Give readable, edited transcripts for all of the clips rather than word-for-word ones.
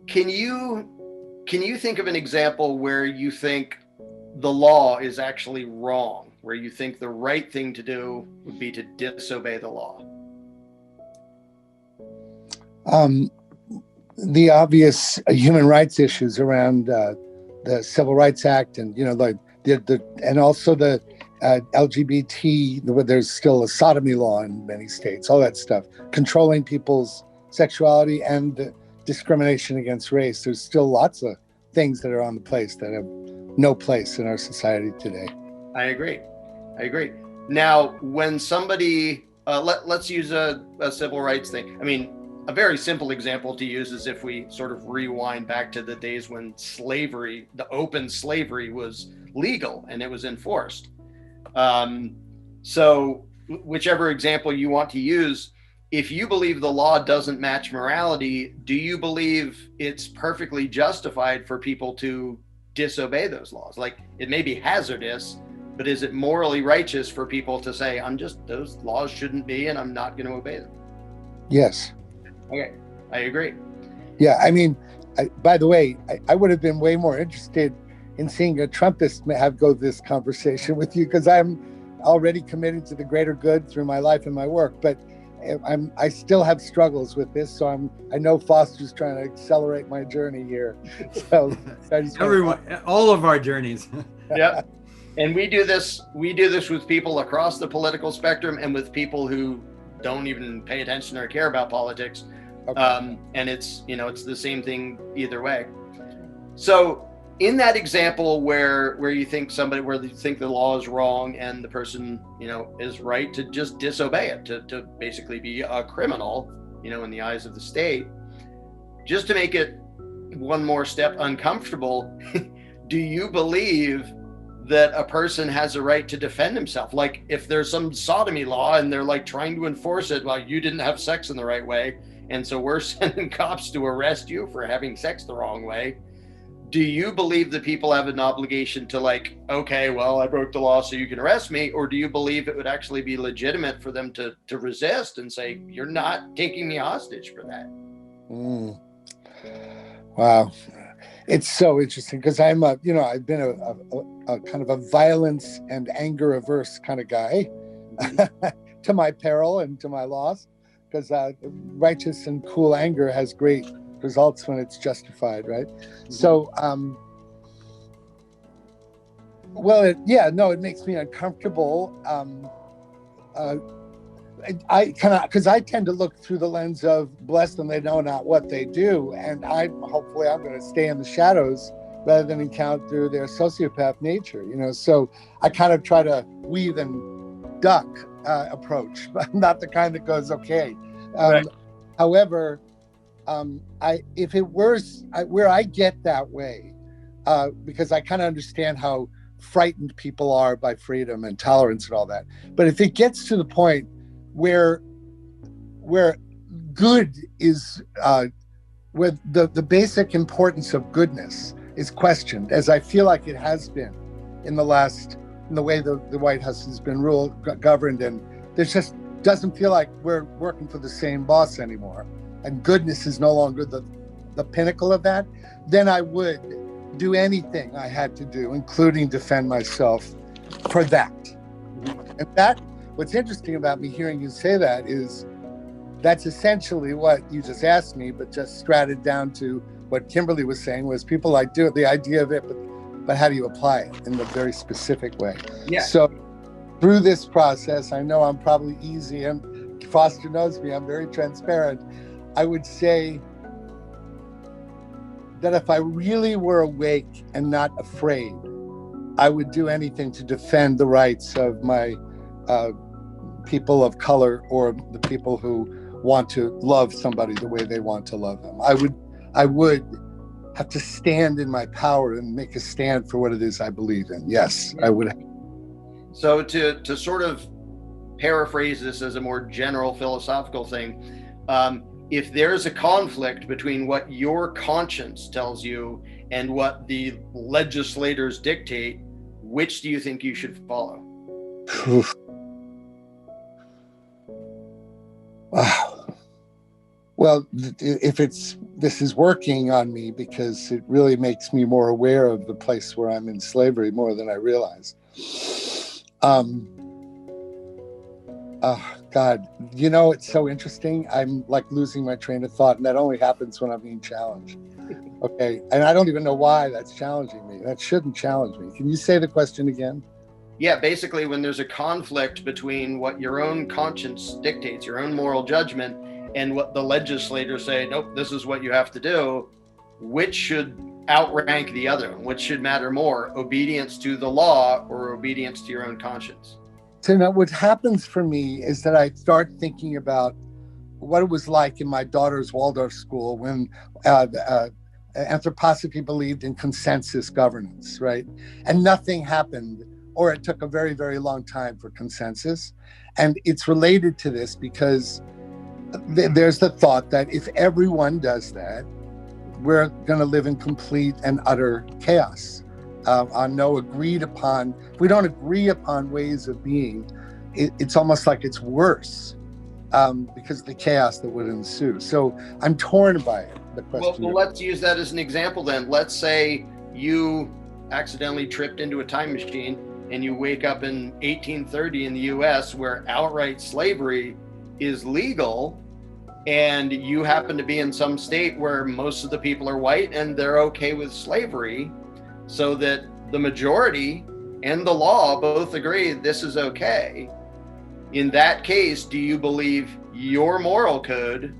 Can you think of an example where you think the law is actually wrong, where you think the right thing to do would be to disobey the law? Um, the obvious human rights issues around the Civil Rights Act, and like the and also the LGBT. There's still a sodomy law in many states. All that stuff, controlling people's sexuality and discrimination against race. There's still lots of things that are on the place that have no place in our society today. I agree. I agree. Now, when somebody, let's use a civil rights thing. I mean, a very simple example to use is if we sort of rewind back to the days when slavery, the open slavery, was legal and it was enforced. So, whichever example you want to use, if you believe the law doesn't match morality, do you believe it's perfectly justified for people to disobey those laws? Like, it may be hazardous, but is it morally righteous for people to say, those laws shouldn't be, and I'm not going to obey them? Yes. Okay, I agree. Yeah, I mean, by the way, I would have been way more interested in seeing a Trumpist go this conversation with you, because I'm already committed to the greater good through my life and my work. But I still have struggles with this, so I know Foster's trying to accelerate my journey here. So all of our journeys. Yeah, and we do this with people across the political spectrum and with people who don't even pay attention or care about politics. Okay. And it's the same thing either way. So in that example where you think the law is wrong and the person, is right to just disobey it, to basically be a criminal, in the eyes of the state, just to make it one more step uncomfortable, do you believe that a person has a right to defend himself? Like, if there's some sodomy law and they're like trying to enforce it, well, you didn't have sex in the right way, and so we're sending cops to arrest you for having sex the wrong way. Do you believe that people have an obligation to, like, okay, well, I broke the law, so you can arrest me? Or do you believe it would actually be legitimate for them to resist and say, you're not taking me hostage for that? Wow. It's so interesting, because I've been a kind of a violence and anger averse kind of guy, to my peril and to my loss, because righteous and cool anger has great results when it's justified, right? Mm-hmm. So, it makes me uncomfortable. Because I tend to look through the lens of bless them, they know not what they do, and hopefully I'm going to stay in the shadows rather than encounter their sociopath nature. So I kind of try to weave and duck approach, but I'm not the kind that goes okay. Right. However, if it were where I get that way, because I kind of understand how frightened people are by freedom and tolerance and all that. But if it gets to the point where good is, where the basic importance of goodness is questioned, as I feel like it has been in the way the White House has been governed, and there's just doesn't feel like we're working for the same boss anymore, and goodness is no longer the pinnacle of that, then I would do anything I had to do, including defend myself for that. And what's interesting about me hearing you say that is that's essentially what you just asked me, but just stratted down to what Kimberly was saying, was people like do it, the idea of it, but how do you apply it in a very specific way? Yeah. So through this process, I know I'm probably easy, and Foster knows me, I'm very transparent. I would say that if I really were awake and not afraid, I would do anything to defend the rights of my people of color, or the people who want to love somebody the way they want to love them. I would have to stand in my power and make a stand for what it is I believe in. Yes, I would. So to sort of paraphrase this as a more general philosophical thing, if there's a conflict between what your conscience tells you and what the legislators dictate, which do you think you should follow? Wow. Well, if this is working on me, because it really makes me more aware of the place where I'm in slavery more than I realize. Oh, God, it's so interesting. I'm like losing my train of thought, and that only happens when I'm being challenged. Okay. And I don't even know why that's challenging me. That shouldn't challenge me. Can you say the question again? Yeah, basically when there's a conflict between what your own conscience dictates, your own moral judgment, and what the legislators say, nope, this is what you have to do, which should outrank the other? Which should matter more, obedience to the law or obedience to your own conscience? So now what happens for me is that I start thinking about what it was like in my daughter's Waldorf school when anthroposophy believed in consensus governance, right? And nothing happened, or it took a very, very long time for consensus. And it's related to this because there's the thought that if everyone does that, we're going to live in complete and utter chaos. On no agreed upon, if we don't agree upon ways of being, it's almost like it's worse because of the chaos that would ensue. So I'm torn by it. The question. Well, let's use that as an example then. Let's say you accidentally tripped into a time machine and you wake up in 1830 in the US where outright slavery is legal, and you happen to be in some state where most of the people are white and they're okay with slavery, so that the majority and the law both agree this is okay. In that case, do you believe your moral code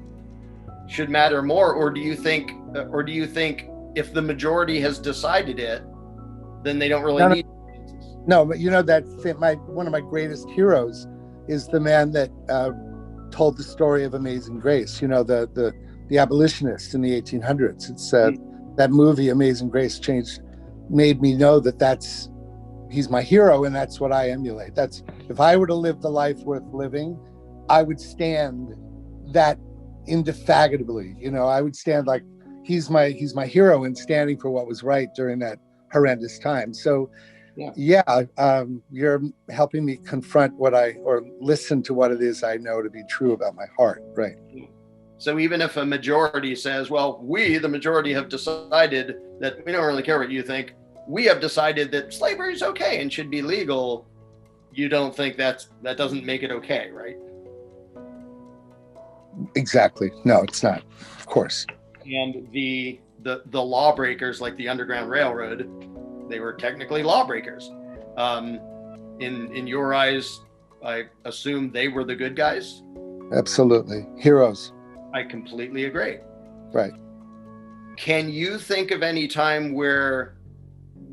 should matter more, or do you think if the majority has decided it, then they don't really need consensus? No, but one of my greatest heroes is the man that told the story of Amazing Grace. The abolitionist in the 1800s. It's that movie Amazing Grace made me know that he's my hero, and that's what I emulate. That's, if I were to live the life worth living, I would stand that indefatigably. I would stand like he's my hero in standing for what was right during that horrendous time. So you're helping me confront or listen to what it is I know to be true about my heart, right? So even if a majority says, well, we, the majority, have decided that we don't really care what you think, we have decided that slavery is okay and should be legal, you don't think that doesn't make it okay, right? Exactly. No, it's not, of course. And the lawbreakers, like the Underground Railroad, they were technically lawbreakers. In your eyes, I assume they were the good guys? Absolutely. Heroes. I completely agree. Right. Can you think of any time where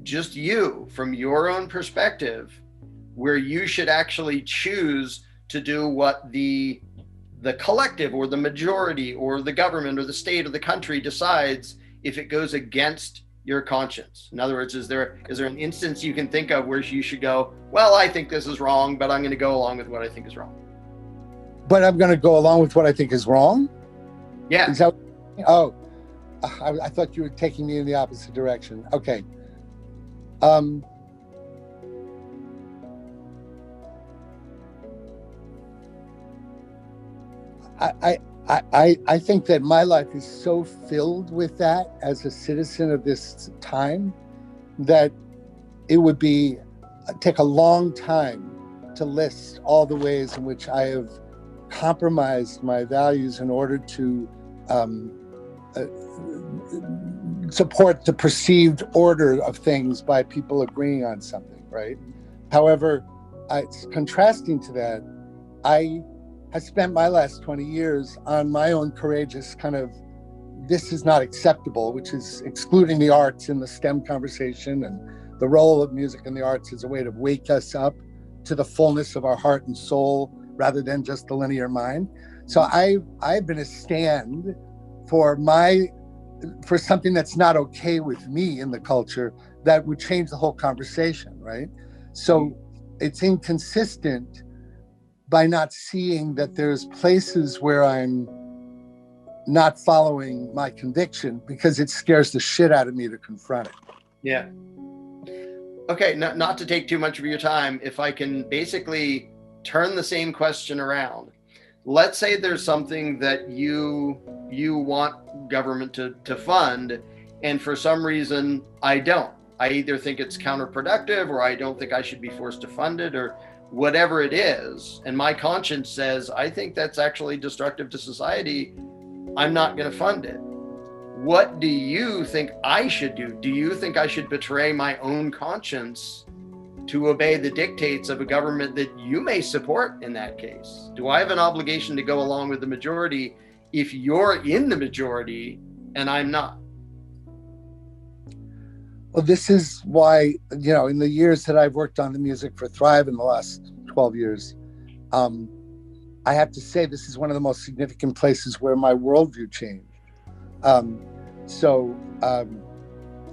just you, from your own perspective, where you should actually choose to do what the collective or the majority or the government or the state or the country decides, if it goes against your conscience? In other words, is there an instance you can think of where you should go, well, I think this is wrong, but I'm going to go along with what I think is wrong? But I'm going to go along with what I think is wrong? Yeah. Is that, I thought you were taking me in the opposite direction. Okay. I think that my life is so filled with that as a citizen of this time that it would take a long time to list all the ways in which I have compromised my values in order to support the perceived order of things by people agreeing on something, right? However, contrasting to that, I spent my last 20 years on my own courageous kind of, this is not acceptable, which is excluding the arts in the STEM conversation, and the role of music and the arts as a way to wake us up to the fullness of our heart and soul rather than just the linear mind. So I've been a stand for something that's not okay with me in the culture that would change the whole conversation, right? So it's inconsistent by not seeing that there's places where I'm not following my conviction because it scares the shit out of me to confront it. Yeah. Okay, not to take too much of your time, if I can basically turn the same question around. let's say there's something that you want government to fund, and for some reason I don't. I either think it's counterproductive, or I don't think I should be forced to fund it, or whatever it is, and my conscience says I think that's actually destructive to society. I'm not going to fund it. What do you think I should do? Do you think I should betray my own conscience to obey the dictates of a government that you may support in that case? Do I have an obligation to go along with the majority if you're in the majority and I'm not? Well, this is why, in the years that I've worked on the music for Thrive in the last 12 years, I have to say this is one of the most significant places where my worldview changed.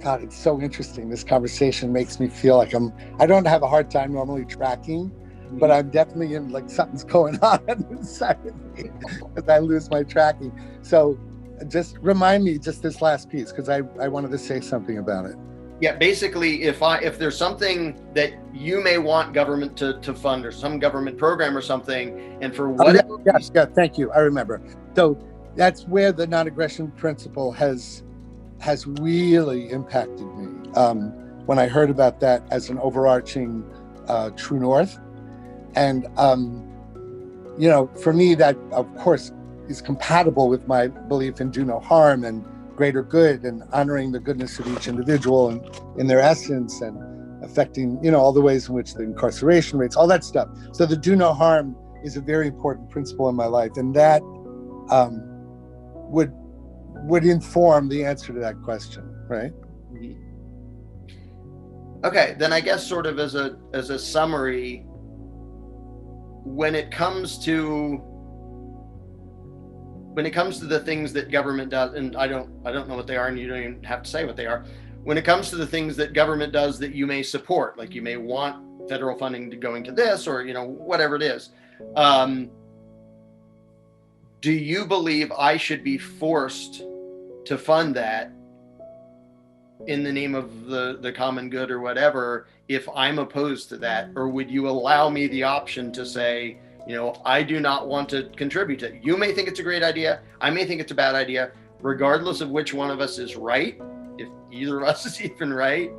God, it's so interesting. This conversation makes me feel like I don't have a hard time normally tracking, but I'm definitely in, like, something's going on inside of me because I lose my tracking. So just remind me just this last piece, because I wanted to say something about it. Yeah, basically, if there's something that you may want government to fund, or some government program or something, and for whatever yeah, thank you. I remember. So that's where the non-aggression principle has really impacted me. When I heard about that as an overarching true north, and for me, that of course is compatible with my belief in do no harm and greater good, and honoring the goodness of each individual and in their essence, and affecting, all the ways in which the incarceration rates, all that stuff. So the do no harm is a very important principle in my life, and that would inform the answer to that question, right? Okay, then I guess sort of as a summary, when it comes to the things that government does, and I don't know what they are, and you don't even have to say what they are. When it comes to the things that government does that you may support, like you may want federal funding to go into this, or whatever it is, do you believe I should be forced to fund that in the name of the common good or whatever if I'm opposed to that? Or would you allow me the option to say, I do not want to contribute to it? You may think it's a great idea. I may think it's a bad idea. Regardless of which one of us is right, if either of us is even right,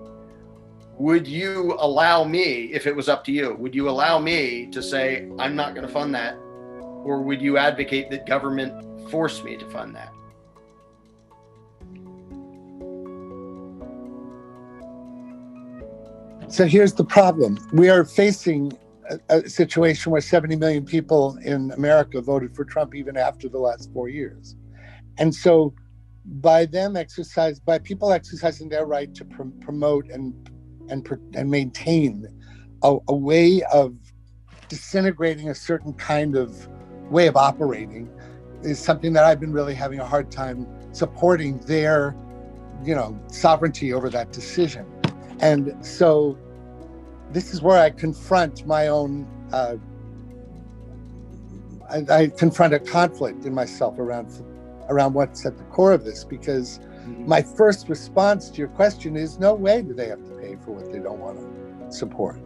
would you allow me, if it was up to you, would you allow me to say, I'm not going to fund that? Or would you advocate that government force me to fund that? So here's the problem. We are facing a situation where 70 million people in America voted for Trump even after the last 4 years. And so by people exercising their right to promote and maintain a way of disintegrating a certain kind of way of operating is something that I've been really having a hard time supporting their, sovereignty over that decision. And so this is where I confront my own, I confront a conflict in myself around what's at the core of this, because my first response to your question is, no way do they have to pay for what they don't want to support.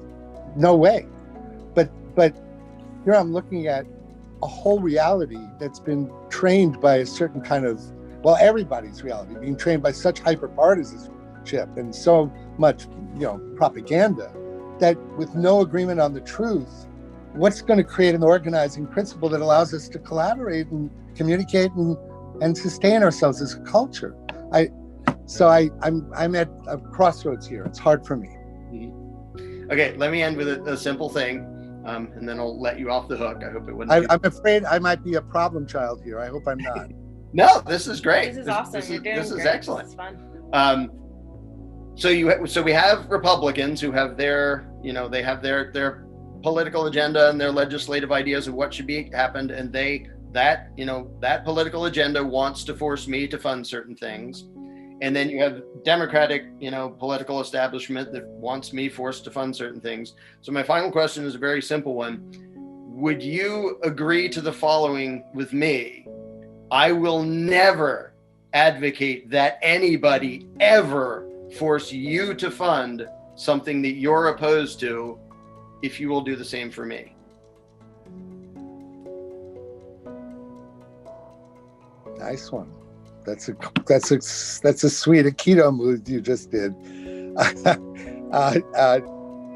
No way. But here I'm looking at a whole reality that's been trained by a certain kind of, everybody's reality, being trained by such hyper-partisanship and so much, propaganda, that with no agreement on the truth, what's going to create an organizing principle that allows us to collaborate and communicate and sustain ourselves as a culture? I'm at a crossroads here. It's hard for me. Okay, let me end with a simple thing, and then I'll let you off the hook. I hope it wouldn't. I'm afraid I might be a problem child here. I hope I'm not. No, this is great. This is awesome. You're doing this is great. excellent. This is fun. So we have Republicans who have their, they have their political agenda and their legislative ideas of what should be happened, and that political agenda wants to force me to fund certain things. And then you have Democratic, political establishment that wants me forced to fund certain things. So my final question is a very simple one. Would you agree to the following with me? I will never advocate that anybody ever force you to fund something that you're opposed to, if you will do the same for me. Nice one. That's a sweet keto move you just did.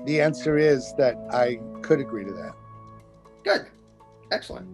The answer is that I could agree to that. Good. Excellent.